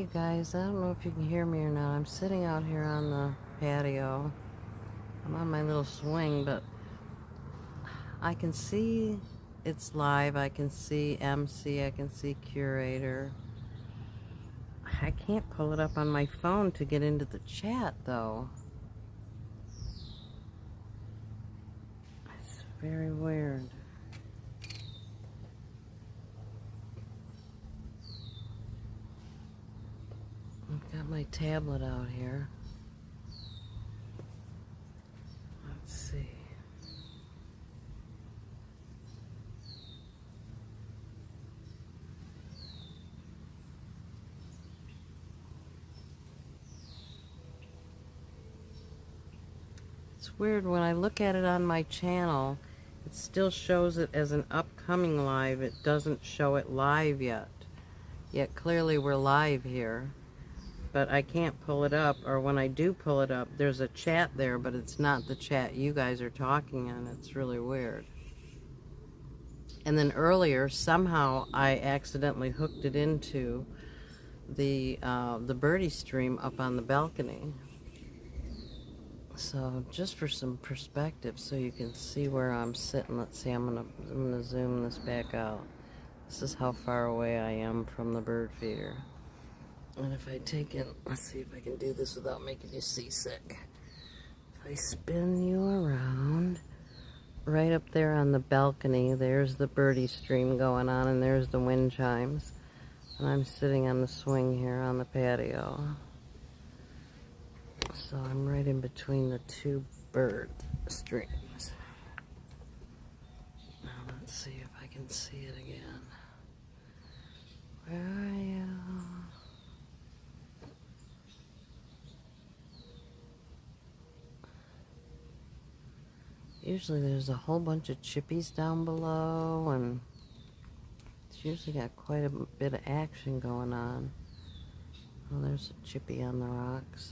you guys, I don't know if you can hear me or not. I'm sitting out here on the patio. I'm on my little swing, but I can see it's live. I can see MC. I can see curator. I can't pull it up on my phone to get into the chat, though. It's very weird. I've got my tablet out here. Let's see. It's weird, when I look at it on my channel, it still shows it as an upcoming live. It doesn't show it live yet. Yet clearly we're live here. But I can't pull it up, or when I do pull it up, there's a chat there, but it's not the chat you guys are talking in. It's really weird. And then earlier, somehow I accidentally hooked it into the birdie stream up on the balcony. So just for some perspective, so you can see where I'm sitting. Let's see, I'm gonna zoom this back out. This is how far away I am from the bird feeder. And if I take it, let's see if I can do this without making you seasick. If I spin you around, right up there on the balcony, there's the birdie stream going on, and there's the wind chimes. And I'm sitting on the swing here on the patio. So I'm right in between the two bird streams. Now let's see if I can see it again. Where are you? Usually there's a whole bunch of chippies down below, and it's usually got quite a bit of action going on. Oh, there's a chippy on the rocks.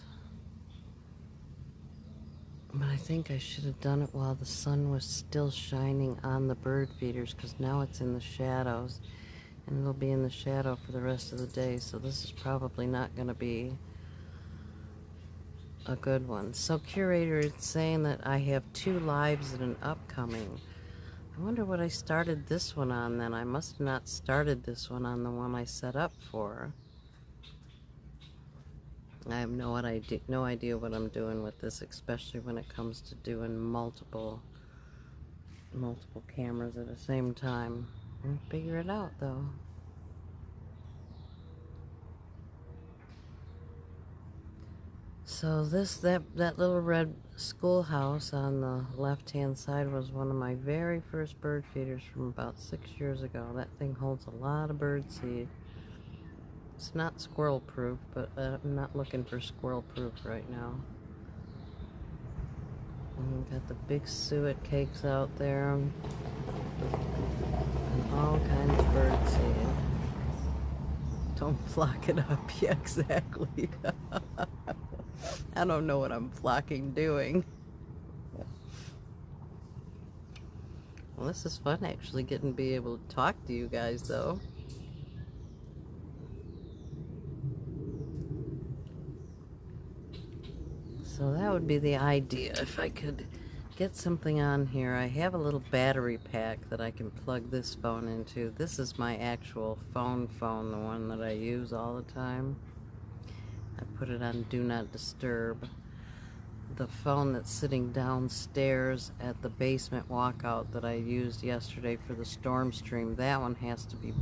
But I think I should have done it while the sun was still shining on the bird feeders, because now it's in the shadows, and it'll be in the shadow for the rest of the day, so this is probably not going to be a good one. So curator is saying that I have 2 lives and an upcoming. I wonder what I started this one on then. I must have not started this one on the one I set up for. I have no idea what I'm doing with this, especially when it comes to doing multiple cameras at the same time. I'll figure it out though. So that little red schoolhouse on the left-hand side was one of my very first bird feeders from about 6 years ago. That thing holds a lot of bird seed. It's not squirrel proof, but I'm not looking for squirrel proof right now. And we've got the big suet cakes out there, and all kinds of bird seed. Don't flock it up. Yeah, exactly. I don't know what I'm flocking doing. Well, this is fun actually, getting to be able to talk to you guys though. So that would be the idea, if I could get something on here. I have a little battery pack that I can plug this phone into. This is my actual phone, the one that I use all the time. I put it on Do Not Disturb. The phone that's sitting downstairs at the basement walkout that I used yesterday for the storm stream, that one has to be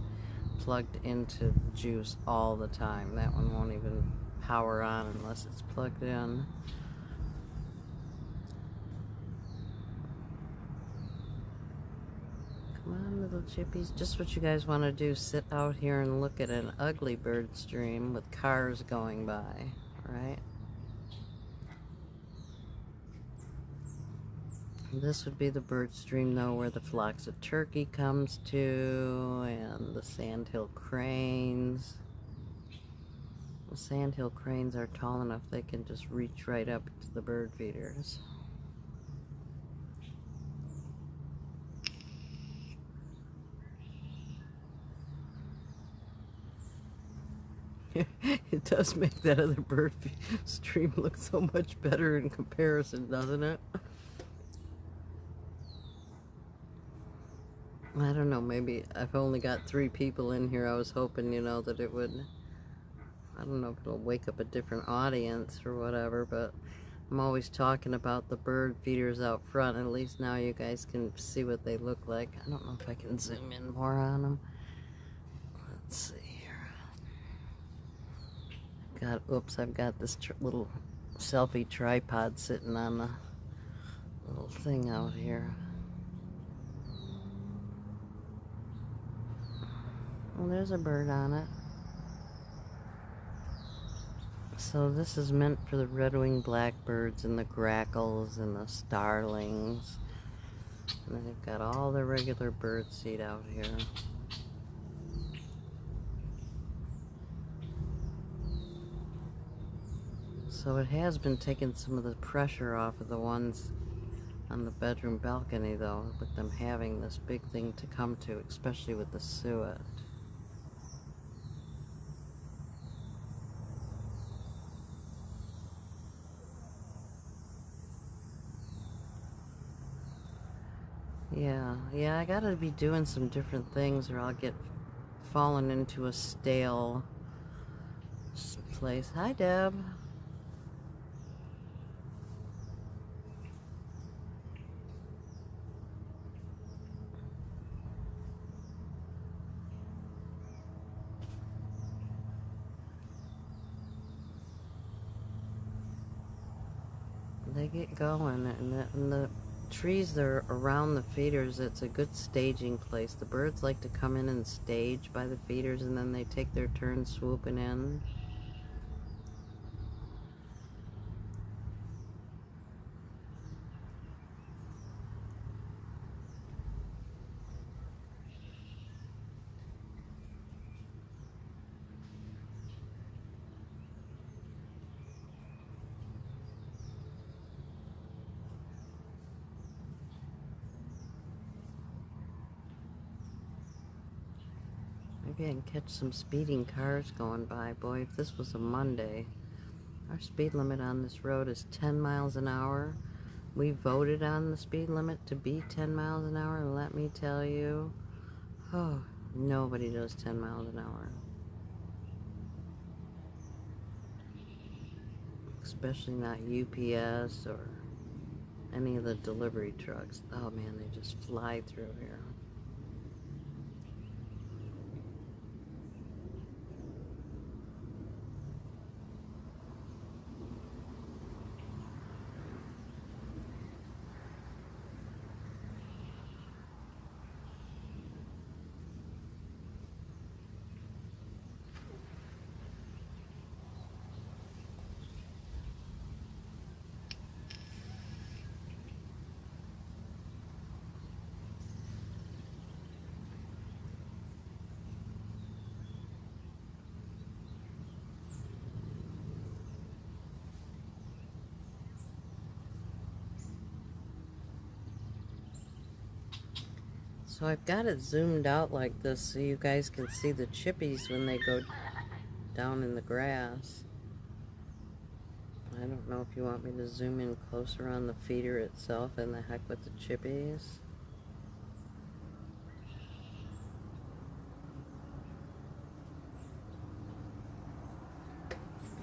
plugged into juice all the time. That one won't even power on unless it's plugged in. Come on, little chippies. Just what you guys want to do. Sit out here and look at an ugly bird stream with cars going by, right? This would be the bird stream, though, where the flocks of turkey comes to, and the sandhill cranes. The sandhill cranes are tall enough they can just reach right up to the bird feeders. It does make that other bird stream look so much better in comparison, doesn't it? I don't know, maybe I've only got 3 people in here. I was hoping, you know, that it would, I don't know if it'll wake up a different audience or whatever, but I'm always talking about the bird feeders out front. At least now you guys can see what they look like. I don't know if I can zoom in more on them. Let's see here. I've got this little selfie tripod sitting on the little thing out here. Well, there's a bird on it. So this is meant for the red-winged blackbirds and the grackles and the starlings. And then they've got all the regular bird seed out here. So it has been taking some of the pressure off of the ones on the bedroom balcony, though, with them having this big thing to come to, especially with the suet. Yeah, I gotta be doing some different things or I'll get fallen into a stale place. Hi, Deb. They get going, and the trees that are around the feeders, it's a good staging place. The birds like to come in and stage by the feeders, and then they take their turn swooping in. Maybe I can catch some speeding cars going by. Boy, if this was a Monday. Our speed limit on this road is 10 miles an hour. We voted on the speed limit to be 10 miles an hour, and let me tell you, oh, nobody does 10 miles an hour. Especially not UPS or any of the delivery trucks. Oh man, they just fly through here. So I've got it zoomed out like this so you guys can see the chippies when they go down in the grass. I don't know if you want me to zoom in closer on the feeder itself, and the heck with the chippies.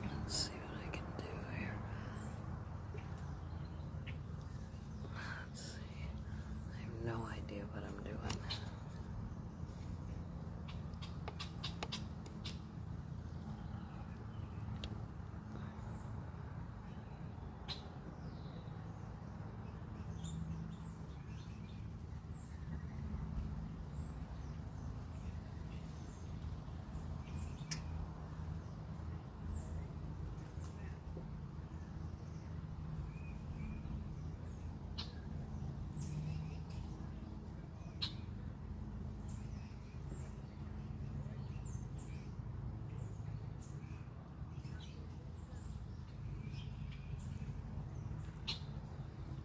Let's see what I can do here. Let's see. I have no idea what I'm doing.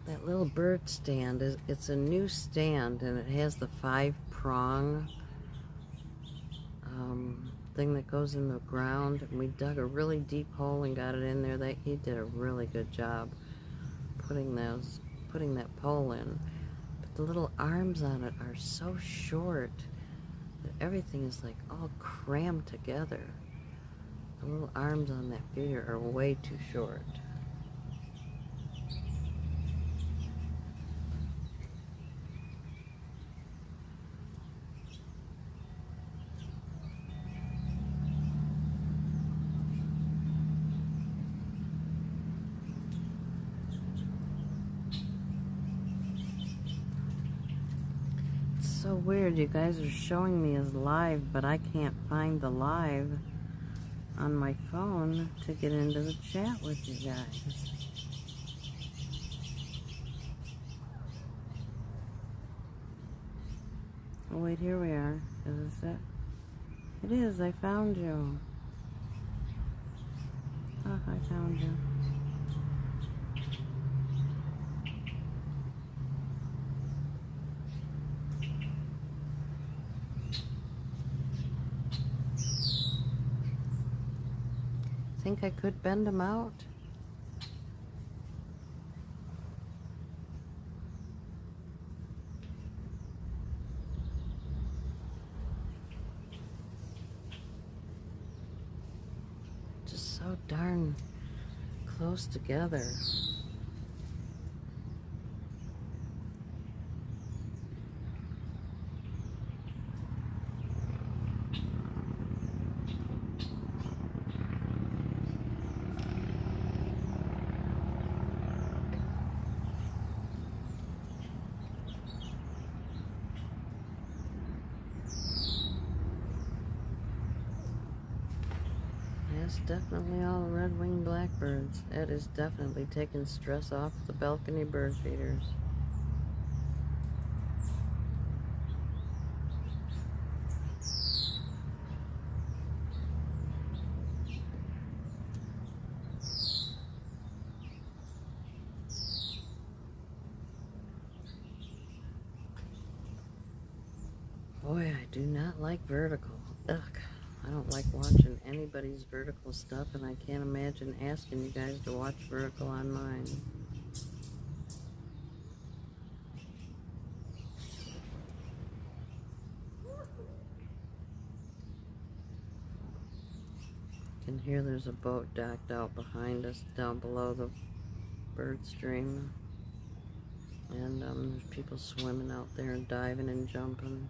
That little bird stand, it's a new stand, and it has the 5-prong thing that goes in the ground, and we dug a really deep hole and got it in there. He did a really good job putting that pole in. But the little arms on it are so short that everything is like all crammed together. The little arms on that feeder are way too short. So weird, you guys are showing me as live, but I can't find the live on my phone to get into the chat with you guys. Oh wait, here we are. Is this it? It is, I found you. Oh, I found you. Think I could bend them out? Just so darn close together. That's definitely all red-winged blackbirds. That is definitely taking stress off the balcony bird feeders. Boy, I do not like vertical. Ugh. I don't like watching anybody's vertical stuff, and I can't imagine asking you guys to watch vertical on mine. You can hear there's a boat docked out behind us down below the bird stream. And there's people swimming out there and diving and jumping.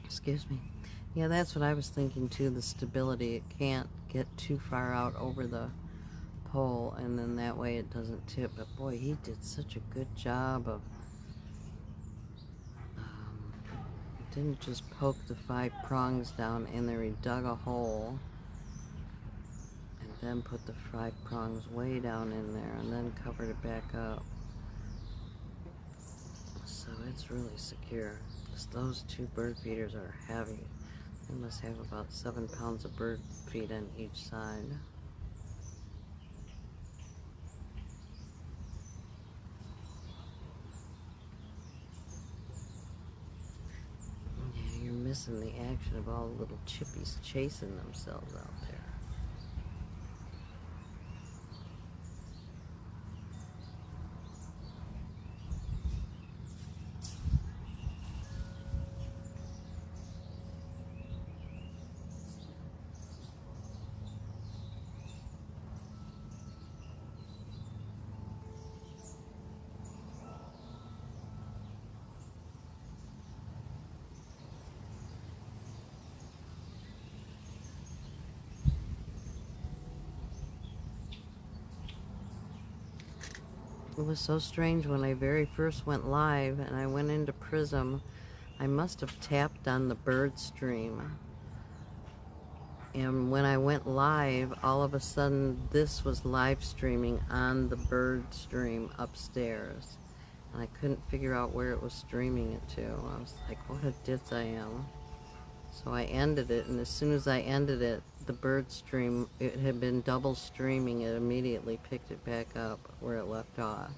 Excuse me. Yeah, that's what I was thinking too, the stability. It can't get too far out over the pole, and then that way it doesn't tip. But boy, he did such a good job of didn't just poke the 5 prongs down in there. He dug a hole and then put the 5 prongs way down in there and then covered it back up. So it's really secure. Those 2 bird feeders are heavy. They must have about 7 pounds of bird feed on each side. Yeah, you're missing the action of all the little chippies chasing themselves out there. It was so strange when I very first went live and I went into Prism. I must have tapped on the bird stream. And when I went live, all of a sudden this was live streaming on the bird stream upstairs. And I couldn't figure out where it was streaming it to. I was like, what a ditz I am. So I ended it, and as soon as I ended it, the bird stream, it had been double streaming, it immediately picked it back up where it left off.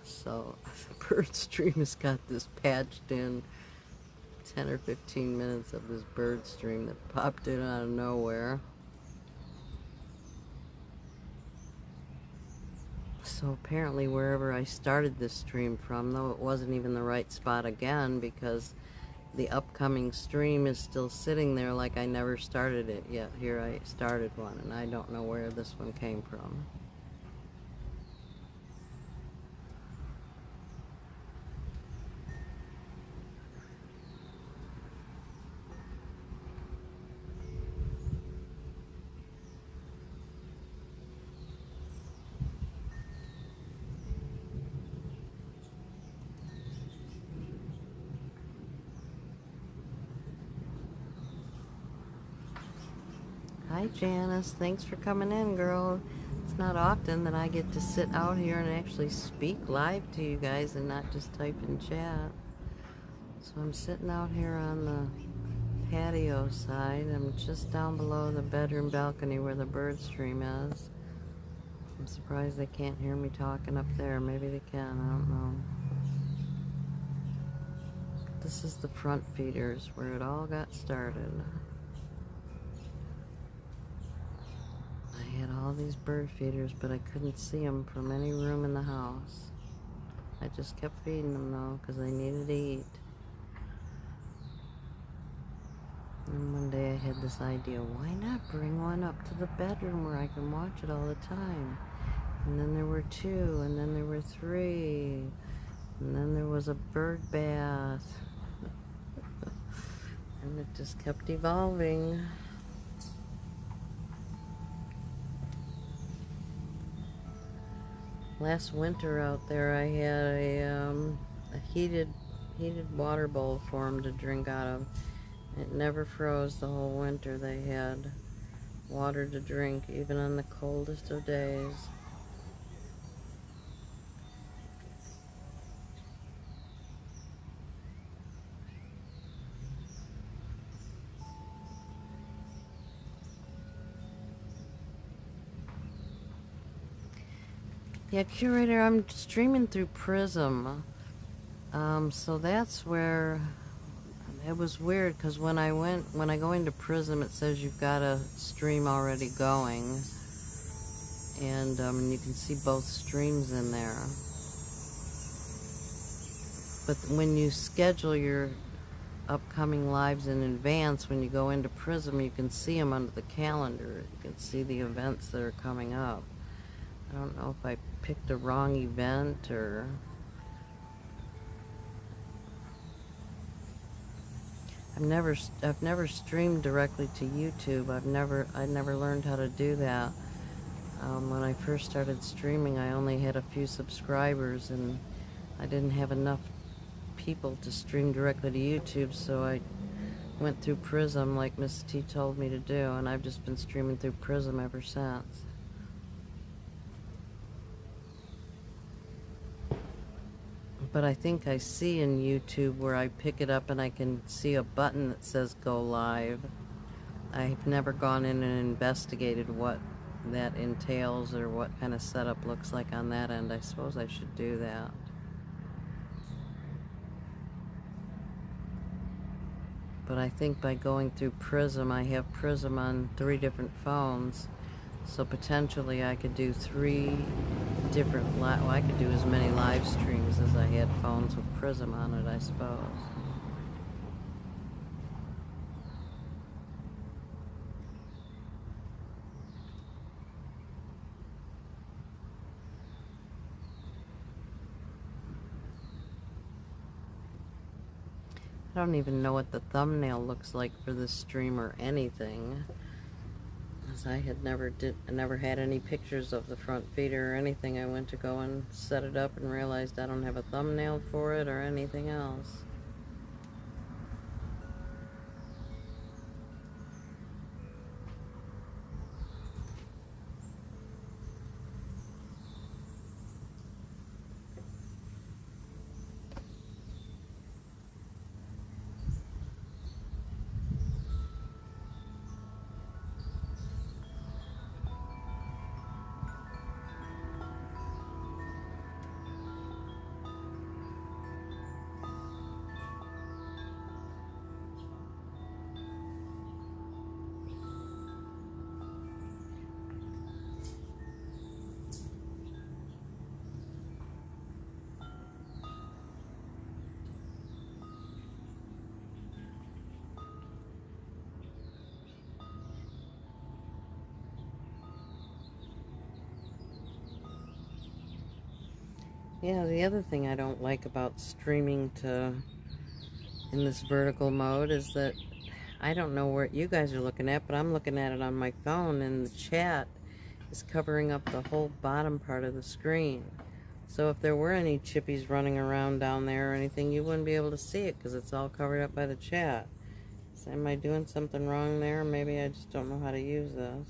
So the bird stream has got this patched in 10 or 15 minutes of this bird stream that popped in out of nowhere. So apparently wherever I started this stream from, though it wasn't even the right spot again, because the upcoming stream is still sitting there like I never started it yet. Here I started one, and I don't know where this one came from. Hi Janice, thanks for coming in, girl. It's not often that I get to sit out here and actually speak live to you guys and not just type in chat. So I'm sitting out here on the patio side. I'm just down below the bedroom balcony where the bird stream is. I'm surprised they can't hear me talking up there. Maybe they can, I don't know. This is the front feeders where it all got started. I had all these bird feeders, but I couldn't see them from any room in the house. I just kept feeding them though, because they needed to eat. And one day I had this idea, why not bring one up to the bedroom where I can watch it all the time? And then there were 2, and then there were 3, and then there was a bird bath. And it just kept evolving. Last winter out there, I had a heated water bowl for them to drink out of. It never froze the whole winter. They had water to drink, even on the coldest of days. Yeah, Curator, I'm streaming through Prism. So that's where it was weird, because when I go into Prism, it says you've got a stream already going, and you can see both streams in there. But when you schedule your upcoming lives in advance, when you go into Prism, you can see them under the calendar. You can see the events that are coming up. I don't know if I picked the wrong event or... I've never streamed directly to YouTube. I never learned how to do that. When I first started streaming, I only had a few subscribers, and I didn't have enough people to stream directly to YouTube, so I went through Prism like Miss T told me to do, and I've just been streaming through Prism ever since. But I think I see in YouTube where I pick it up and I can see a button that says go live. I've never gone in and investigated what that entails or what kind of setup looks like on that end. I suppose I should do that. But I think by going through Prism, I have Prism on 3 different phones. So potentially I could do 3 different, well, I could do as many live streams as I had phones with Prism on it, I suppose. I don't even know what the thumbnail looks like for this stream or anything. As I had never had any pictures of the front feeder or anything. I went to go and set it up and realized I don't have a thumbnail for it or anything else. Yeah, the other thing I don't like about streaming in this vertical mode is that I don't know where you guys are looking at, but I'm looking at it on my phone, and the chat is covering up the whole bottom part of the screen. So if there were any chippies running around down there or anything, you wouldn't be able to see it because it's all covered up by the chat. So am I doing something wrong there? Maybe I just don't know how to use this.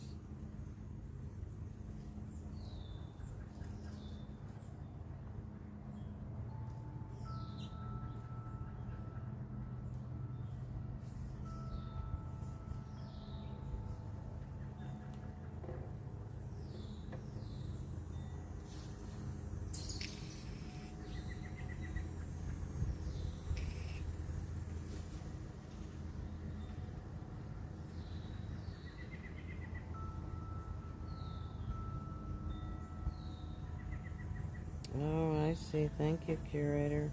Oh, I see. Thank you, curator.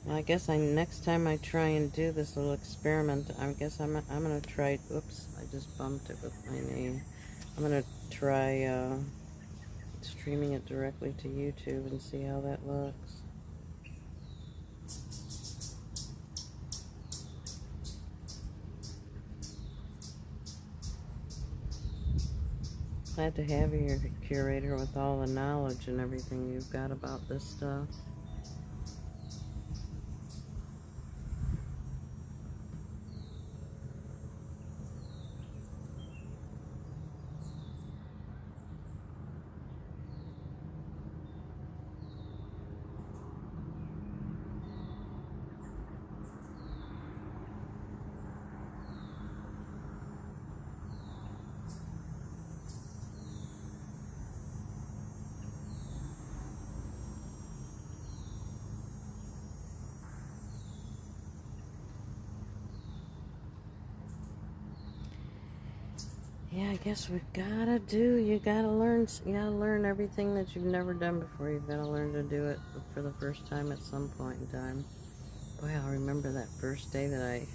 Well, I guess next time I try and do this little experiment, I guess I'm gonna try. Oops, I just bumped it with my knee. I'm gonna try streaming it directly to YouTube and see how that looks. Glad to have you here, curator, with all the knowledge and everything you've got about this stuff. Yeah, I guess you gotta learn everything that you've never done before. You've gotta learn to do it for the first time at some point in time. Boy, I'll remember that first day that I,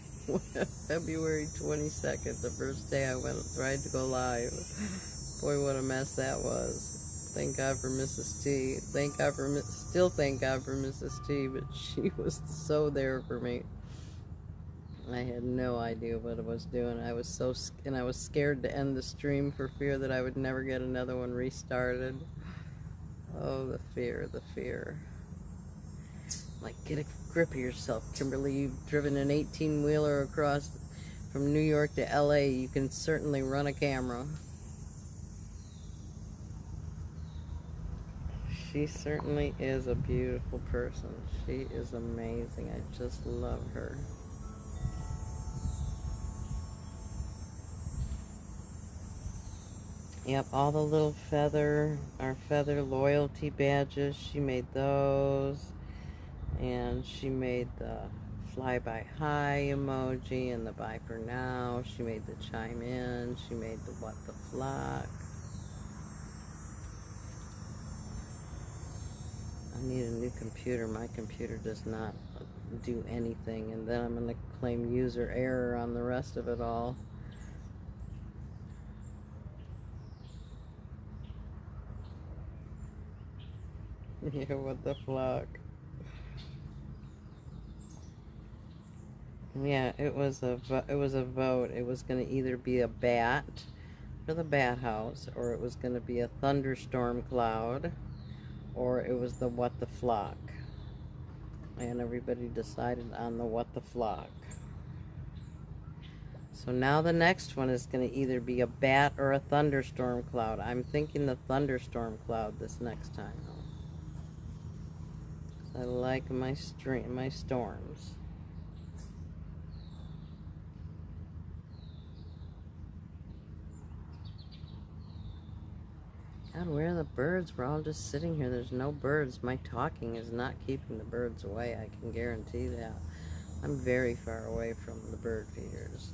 February 22nd, the first day I tried to go live. Boy, what a mess that was. Thank God for Mrs. T. Still thank God for Mrs. T, but she was so there for me. I had no idea what I was doing. I was scared to end the stream for fear that I would never get another one restarted. Oh, the fear, the fear. Like, get a grip of yourself, Kimberly. You've driven an 18-wheeler across from New York to LA. You can certainly run a camera. She certainly is a beautiful person. She is amazing. I just love her. Yep, all the little our feather loyalty badges, she made those. And she made the fly by high emoji and the bye for now. She made the chime in. She made the what the flock. I need a new computer. My computer does not do anything. And then I'm going to claim user error on the rest of it all. Yeah, what the flock. Yeah, it was a vote. It was going to either be a bat, for the bat house, or it was going to be a thunderstorm cloud, or it was the what the flock. And everybody decided on the what the flock. So now the next one is going to either be a bat or a thunderstorm cloud. I'm thinking the thunderstorm cloud this next time, though. I like my storms. God, where are the birds? We're all just sitting here. There's no birds. My talking is not keeping the birds away. I can guarantee that. I'm very far away from the bird feeders.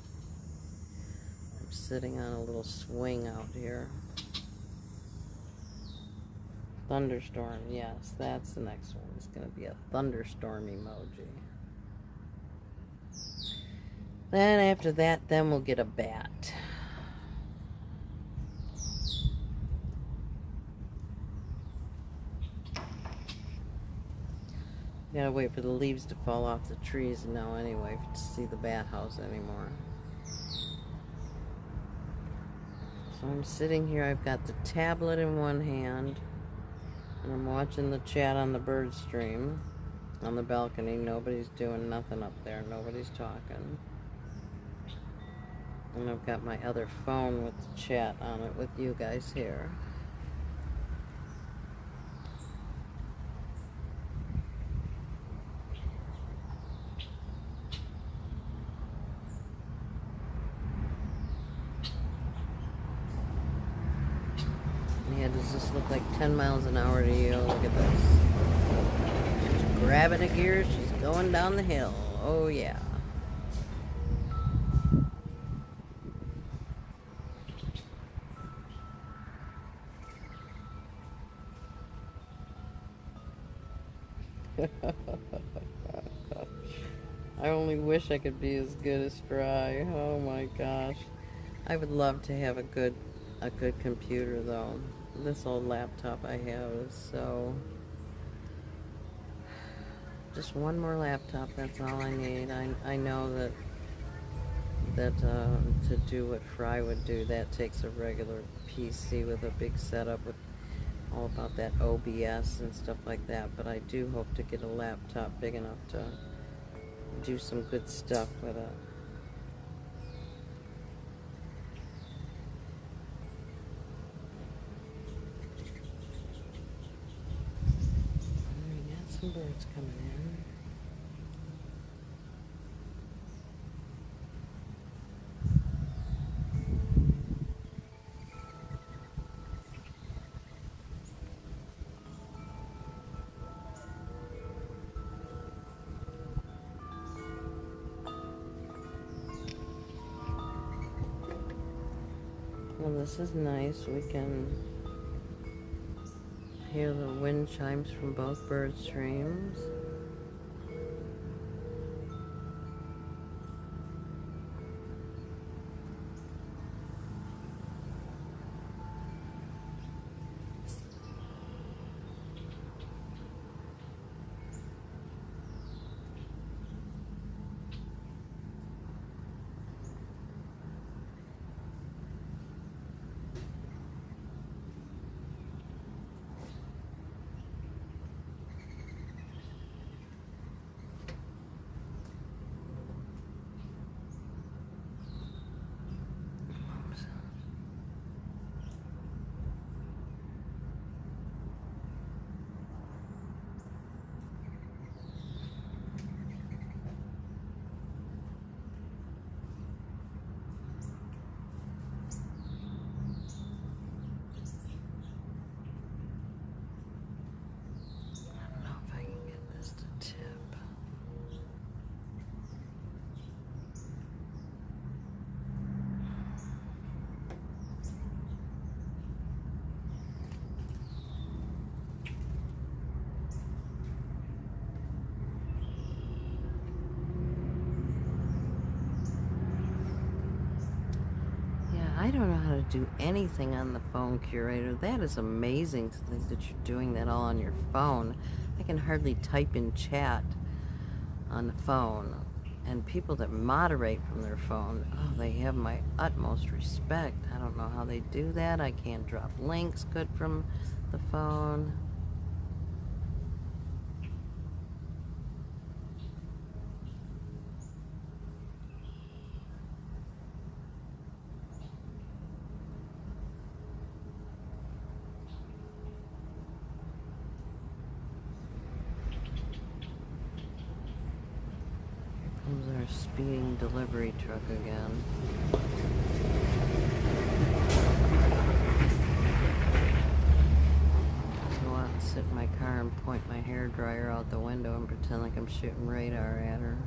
I'm sitting on a little swing out here. Thunderstorm, yes, that's the next one. It's going to be a thunderstorm emoji. Then after that, then we'll get a bat. Gotta wait for the leaves to fall off the trees now anyway to see the bat house anymore. So I'm sitting here, I've got the tablet in one hand, and I'm watching the chat on the bird stream on the balcony. Nobody's doing nothing up there, nobody's talking. And I've got my other phone with the chat on it with you guys here. Yeah, does this look like 10 miles an hour to you? Look at this. She's grabbing a gear, she's going down the hill. Oh yeah. I only wish I could be as good as Fry. Oh my gosh. I would love to have a good computer though. This old laptop I have is so... Just one more laptop, that's all I need. I know that to do what Fry would do, that takes a regular PC with a big setup with all about that OBS and stuff like that, but I do hope to get a laptop big enough to do some good stuff with it. We got some birds coming in. Well, this is nice. We can hear the wind chimes from both bird streams. I don't know how to do anything on the phone curator. That is amazing to think that you're doing that all on your phone. I can hardly type in chat on the phone. And people that moderate from their phone, oh, they have my utmost respect. I don't know how they do that. I can't drop links good from the phone. Comes our speeding delivery truck again. Go out and sit in my car and point my hairdryer out the window and pretend like I'm shooting radar at her.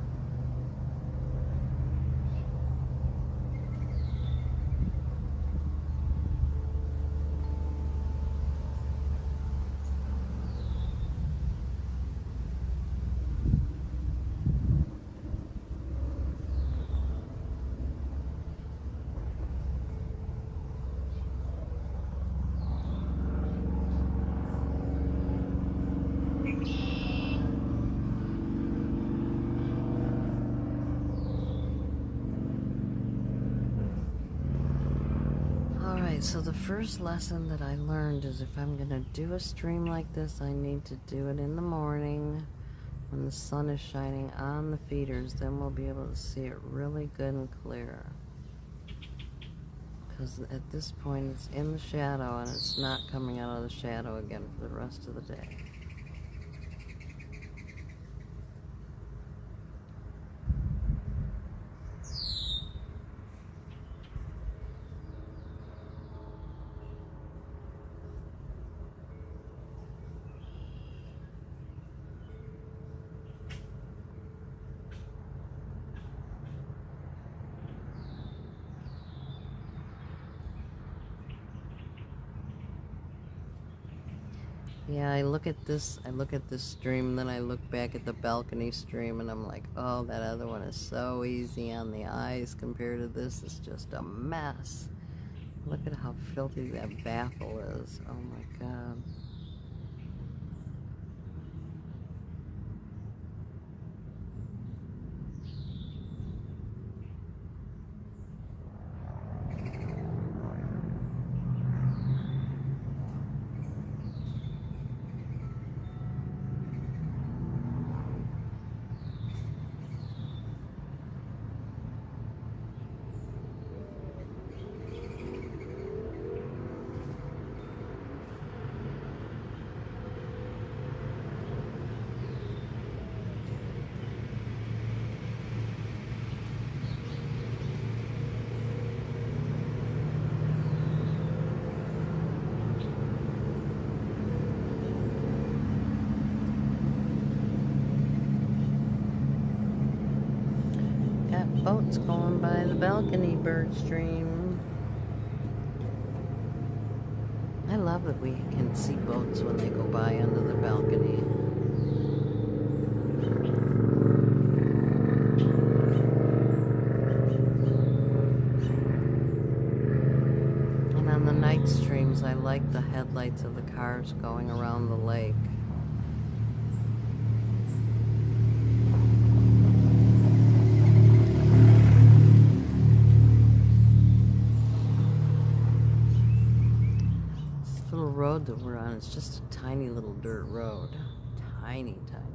So the first lesson that I learned is if I'm going to do a stream like this, I need to do it in the morning when the sun is shining on the feeders. Then we'll be able to see it really good and clear. Because at this point it's in the shadow and it's not coming out of the shadow again for the rest of the day. Yeah, I look at this stream, then I look back at the balcony stream, and I'm like, oh, that other one is so easy on the eyes compared to this. It's just a mess. Look at how filthy that baffle is. Oh my God. Boats going by the balcony bird stream. I love that we can see boats when they go by under the balcony. And on the night streams, I like the headlights of the cars going around the lake. Road that we're on, it's just a tiny little dirt road. Tiny, tiny.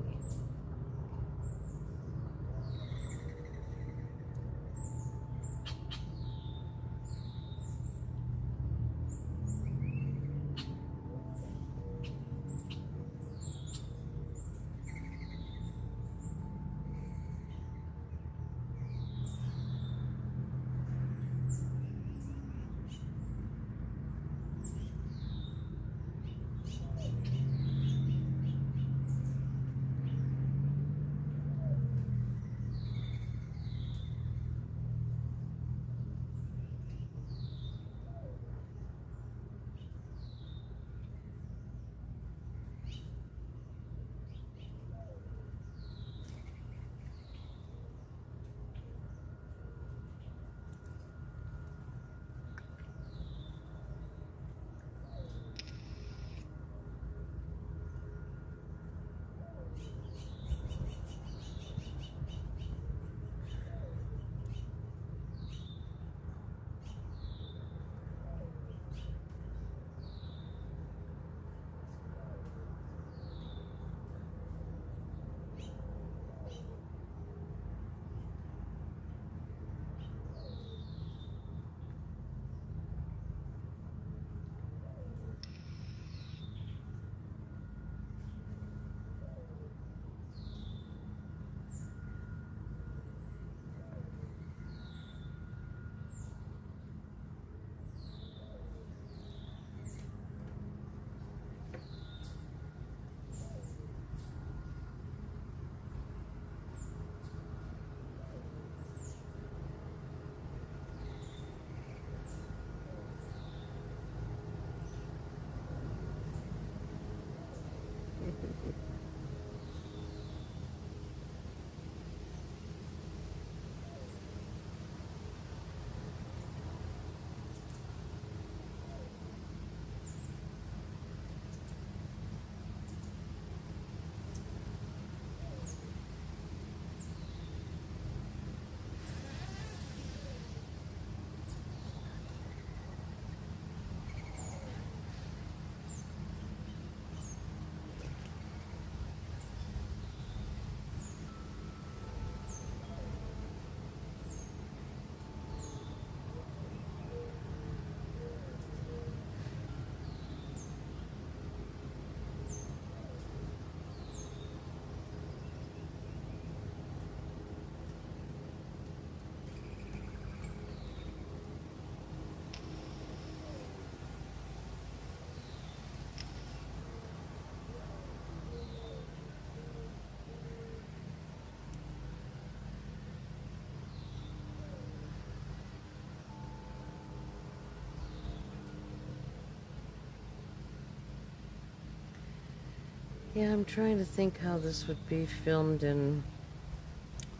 Yeah, I'm trying to think how this would be filmed in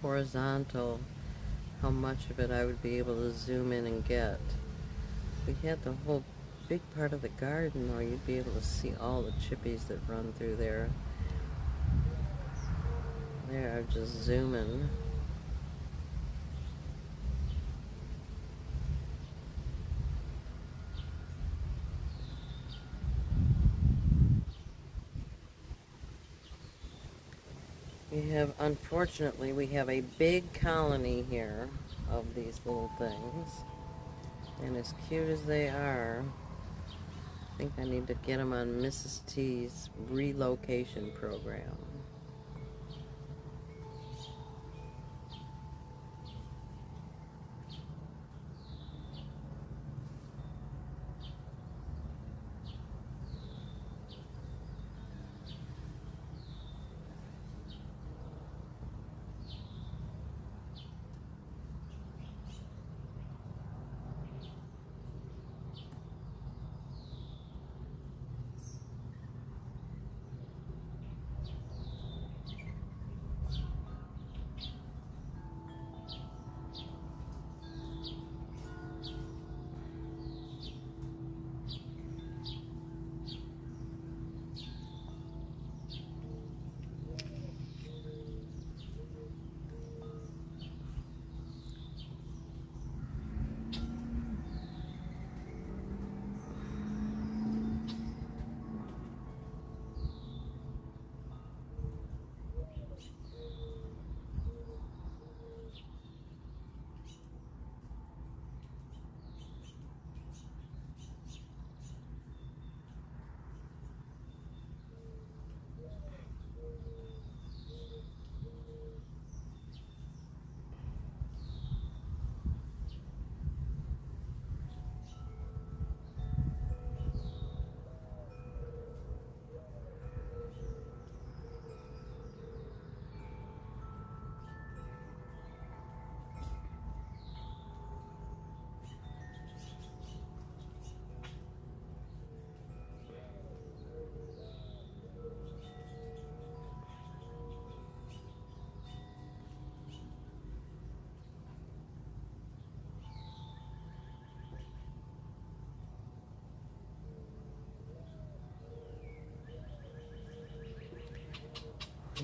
horizontal, how much of it I would be able to zoom in and get. If we had the whole big part of the garden, though, you'd be able to see all the chippies that run through there. There, just zooming. Unfortunately, we have a big colony here of these little things. And as cute as they are, I think I need to get them on Mrs. T's relocation program.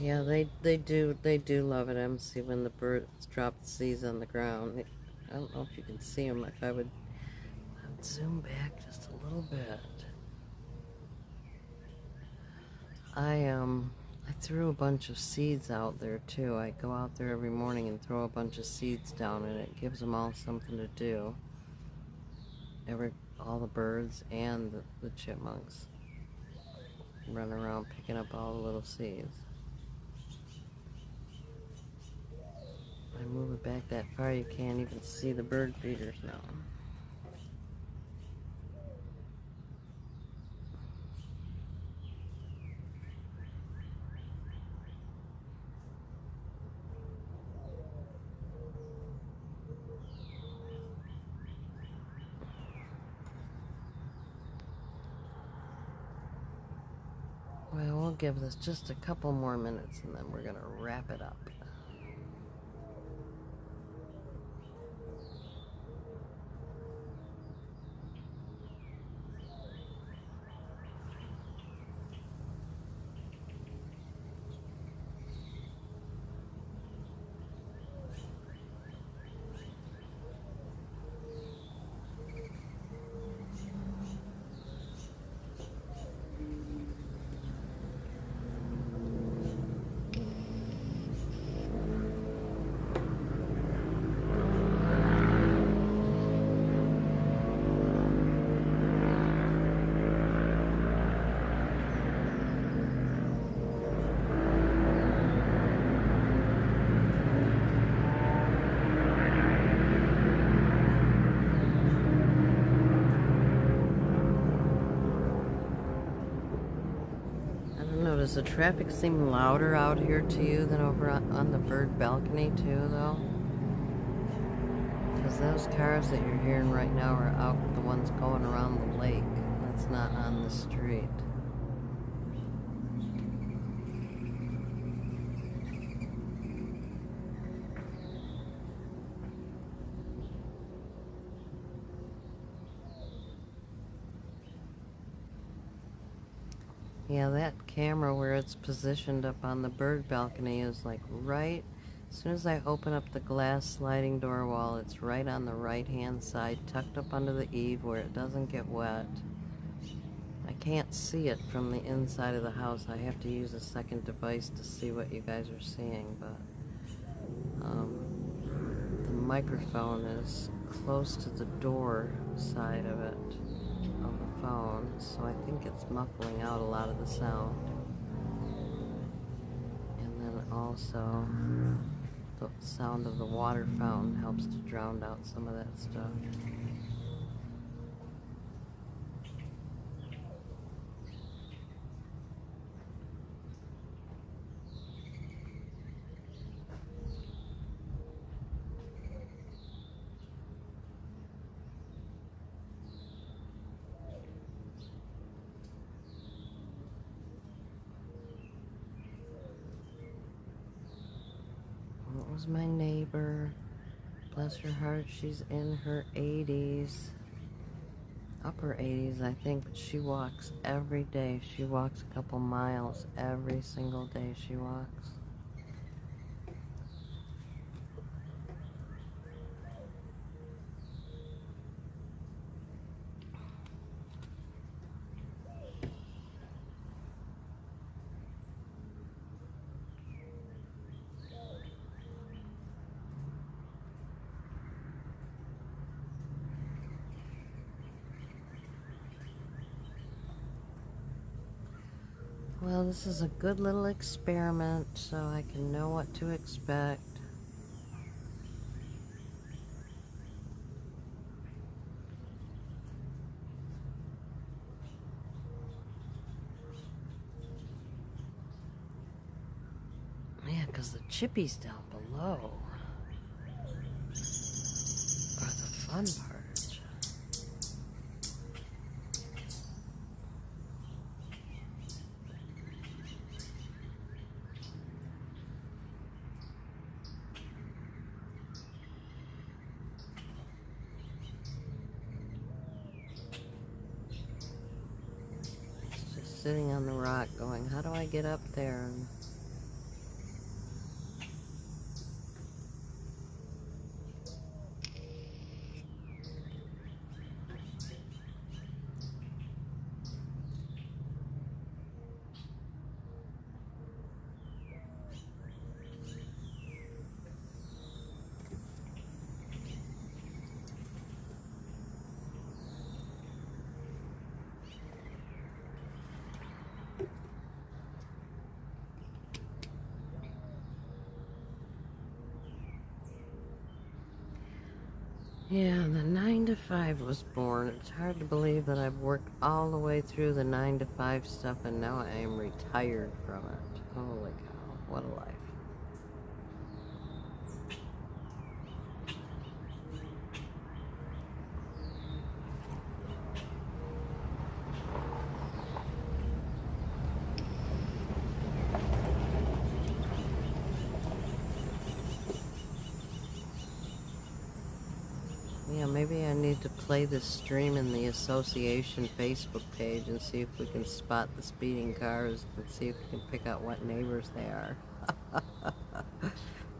Yeah, they do love it, MC, when the birds drop the seeds on the ground. I don't know if you can see them. If I would zoom back just a little bit. I threw a bunch of seeds out there too. I go out there every morning and throw a bunch of seeds down, and it gives them all something to do. All the birds and the chipmunks run around picking up all the little seeds. I move it back that far, you can't even see the bird feeders now. Well, we'll give this just a couple more minutes and then we're going to wrap it up. Does the traffic seem louder out here to you than over on the bird balcony too, though? Because those cars that you're hearing right now are out, the ones going around the lake. That's not on the street. Yeah, that camera where it's positioned up on the bird balcony is like right, as soon as I open up the glass sliding door wall, it's right on the right hand side, tucked up under the eave where it doesn't get wet. I can't see it from the inside of the house. I have to use a second device to see what you guys are seeing, but the microphone is close to the door side of it. Of the phone, so I think it's muffling out a lot of the sound. And then also the sound of the water fountain helps to drown out some of that stuff. That was my neighbor. Bless her heart, she's in her 80s. Upper 80s, I think, but she walks every day. She walks a couple miles every single day she walks. Well, this is a good little experiment, so I can know what to expect. Yeah, because the chippies down below are the fun part. Sitting on the rock going, how do I get up there? And yeah, the 9 to 5 was born. It's hard to believe that I've worked all the way through the 9 to 5 stuff and now I am retired from it. Holy cow, what a life. maybe I need to play this stream in the association Facebook page and see if we can spot the speeding cars and see if we can pick out what neighbors they are.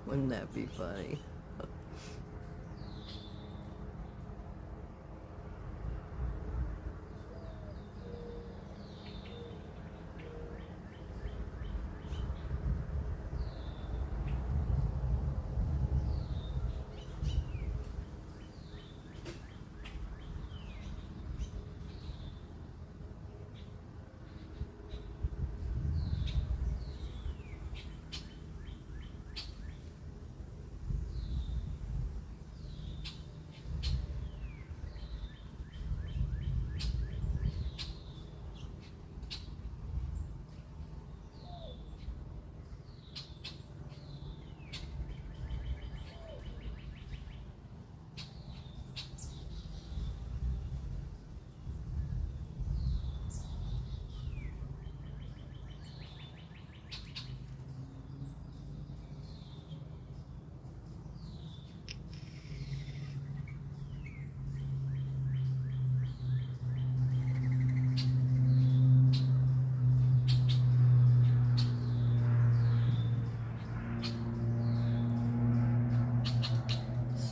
Wouldn't that be funny?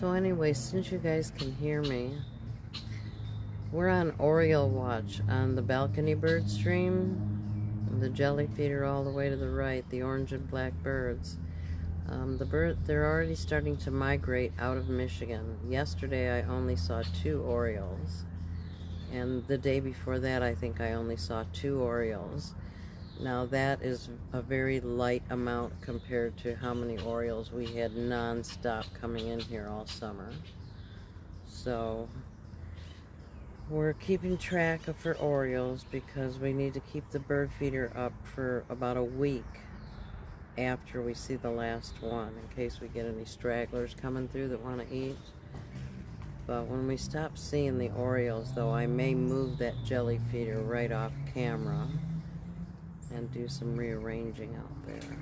So anyway, since you guys can hear me, we're on Oriole watch on the balcony bird stream. The jelly feeder all the way to the right, the orange and black birds. They're already starting to migrate out of Michigan. Yesterday I only saw 2 orioles, and the day before that I think I only saw 2 orioles. Now that is a very light amount compared to how many orioles we had non-stop coming in here all summer. So we're keeping track of for orioles because we need to keep the bird feeder up for about a week after we see the last one, in case we get any stragglers coming through that want to eat. But when we stop seeing the orioles, though, I may move that jelly feeder right off camera and do some rearranging out there.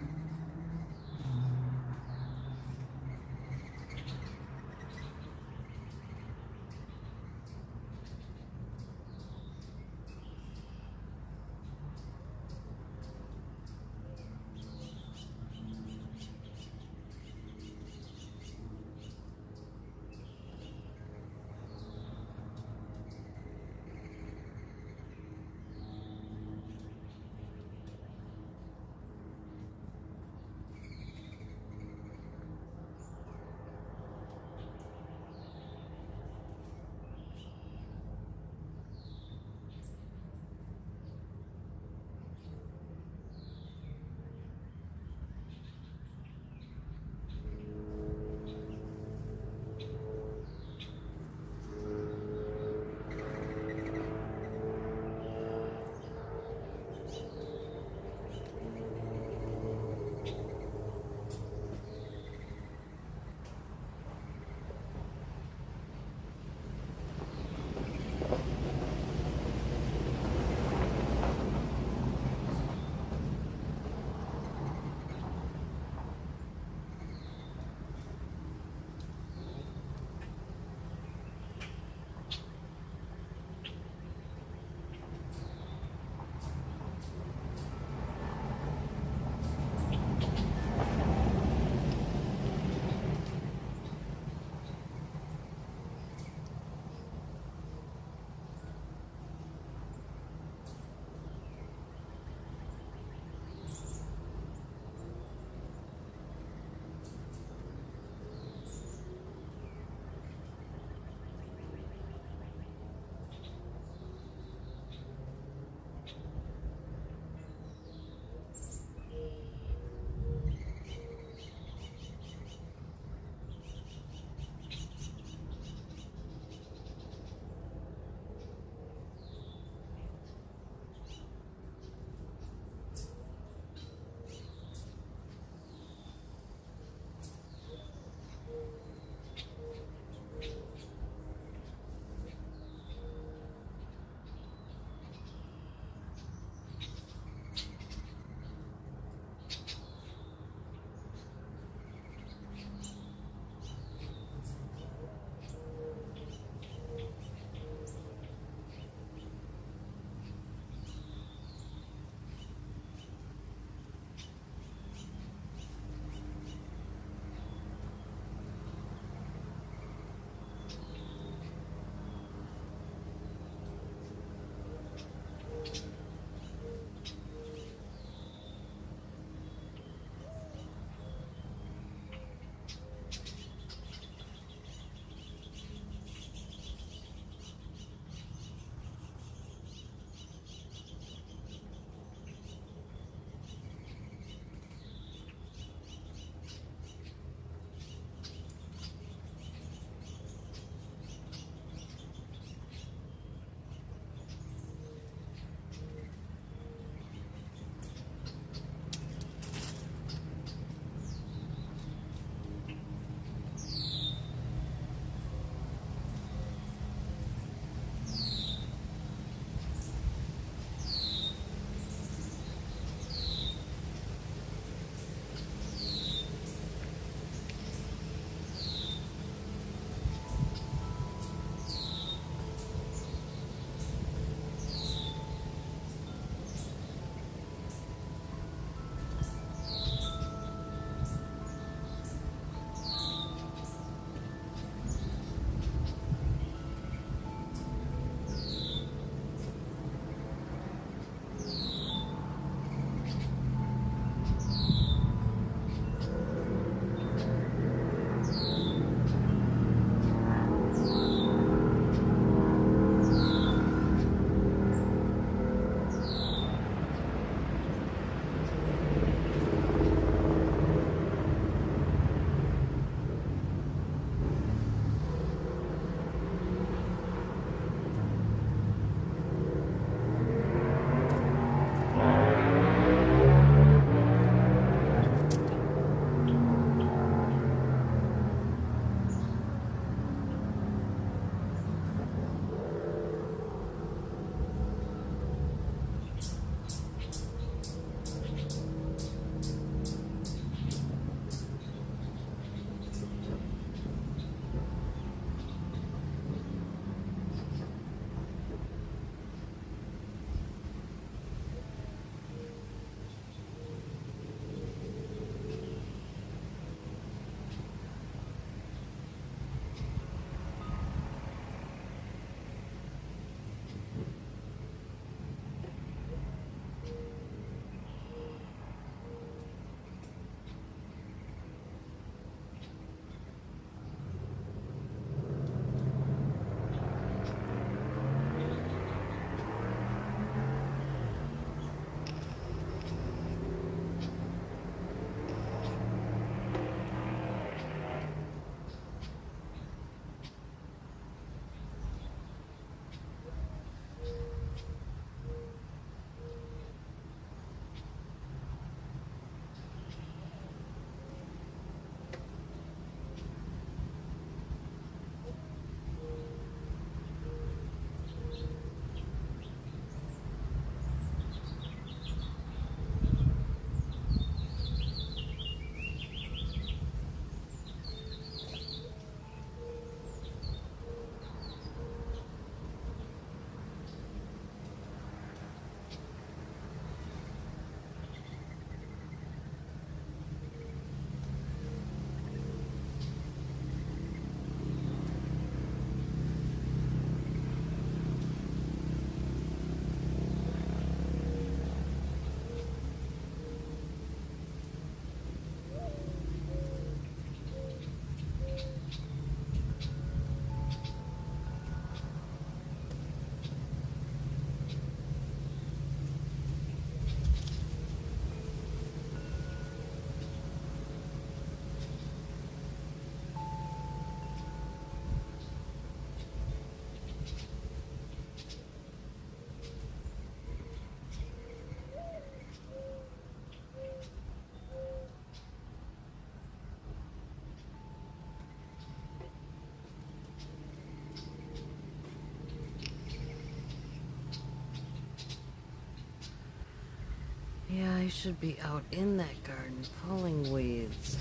should be out in that garden pulling weeds.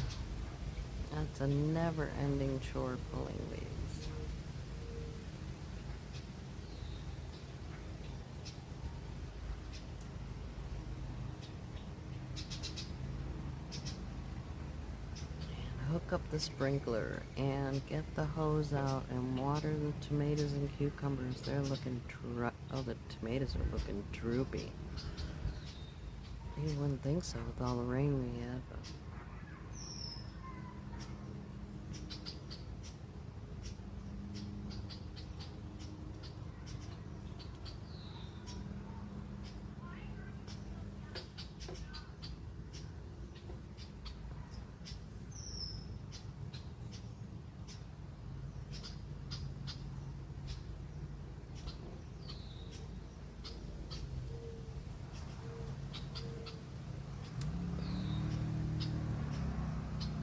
That's a never-ending chore, pulling weeds. Hook up the sprinkler and get the hose out and water the tomatoes and cucumbers. They're looking oh, the tomatoes are looking droopy. You wouldn't think so with all the rain we had, but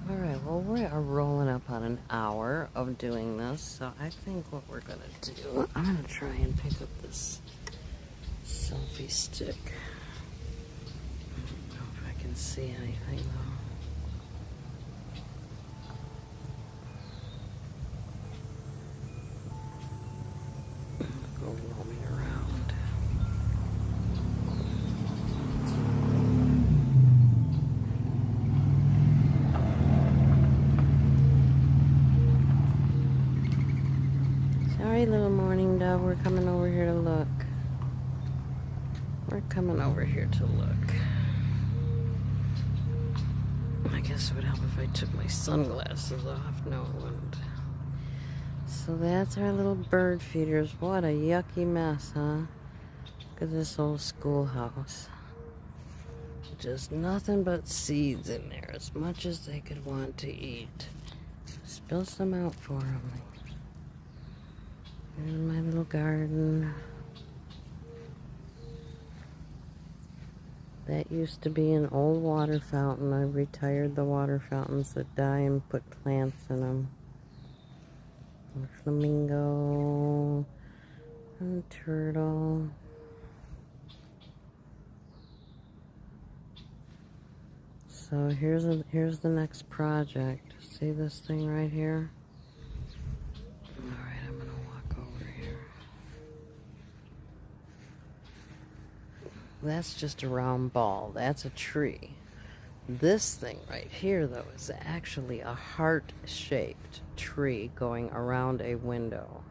alright, well, we are rolling up on an hour of doing this, so I think what we're going to do, I'm going to try and pick up this selfie stick. I don't know if I can see anything, though. Go roaming around. Sorry, little morning dove, we're coming over here to look. We're coming over here to look. I guess it would help if I took my sunglasses off. No, it wouldn't. So that's our little bird feeders. What a yucky mess, huh? Look at this old schoolhouse. Just nothing but seeds in there, as much as they could want to eat. Spill some out for them. Here's my little garden. That used to be an old water fountain. I retired the water fountains that die and put plants in them. A flamingo, and a turtle. So here's the next project. See this thing right here? Alright, I'm gonna walk over here. That's just a round ball. That's a tree. This thing right here, though, is actually a heart-shaped tree going around a window.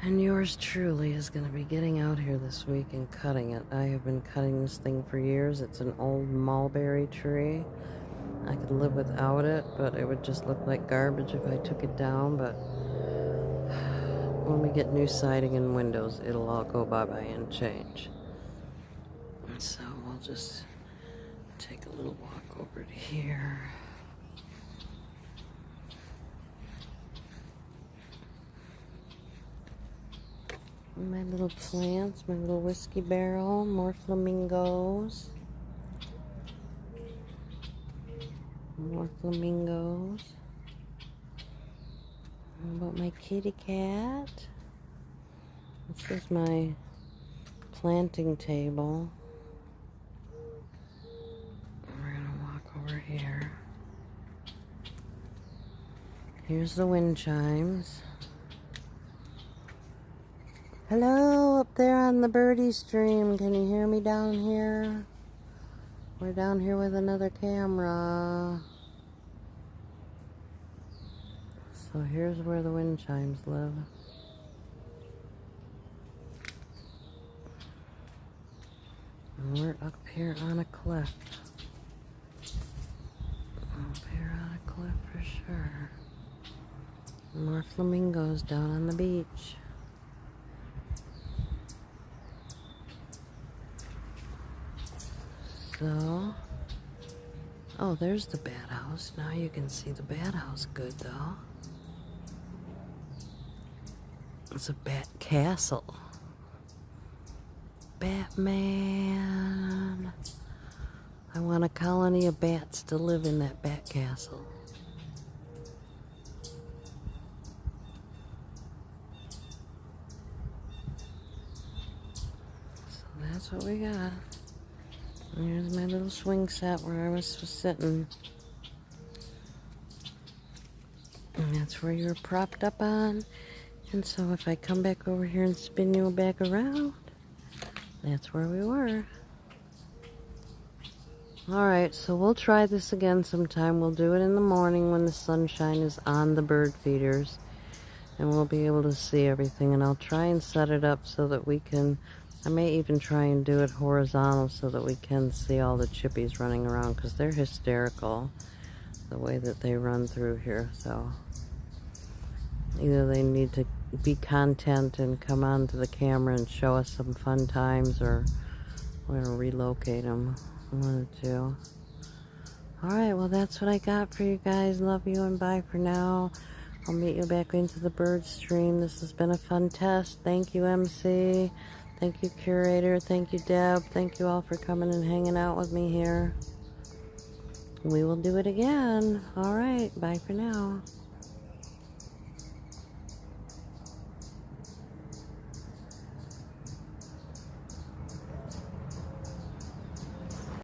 And yours truly is going to be getting out here this week and cutting it. I have been cutting this thing for years. It's an old mulberry tree. I could live without it, but it would just look like garbage if I took it down. But when we get new siding and windows, it'll all go bye-bye and change. So we'll just take a little walk over to here. My little plants, my little whiskey barrel, more flamingos. More flamingos. How about my kitty cat? This is my planting table. We're gonna walk over here. Here's the wind chimes. Hello, up there on the birdie stream. Can you hear me down here? We're down here with another camera. So here's where the wind chimes live. And we're up here on a cliff. Up here on a cliff for sure. More flamingos down on the beach. So, oh, there's the bat house. Now you can see the bat house good, though. It's a bat castle. Batman. I want a colony of bats to live in that bat castle. So that's what we got. There's my little swing set where I was sitting. And that's where you're propped up on. And so if I come back over here and spin you back around, that's where we were. Alright, so we'll try this again sometime. We'll do it in the morning when the sunshine is on the bird feeders. And we'll be able to see everything. And I'll try and set it up so that we can, I may even try and do it horizontal so that we can see all the chippies running around, because they're hysterical the way that they run through here. So either they need to be content and come onto the camera and show us some fun times, or we're going to relocate them. One of the two. Alright, well that's what I got for you guys. Love you and bye for now. I'll meet you back into the bird stream. This has been a fun test. Thank you, MC. Thank you, Curator. Thank you, Deb. Thank you all for coming and hanging out with me here. We will do it again. Alright, bye for now.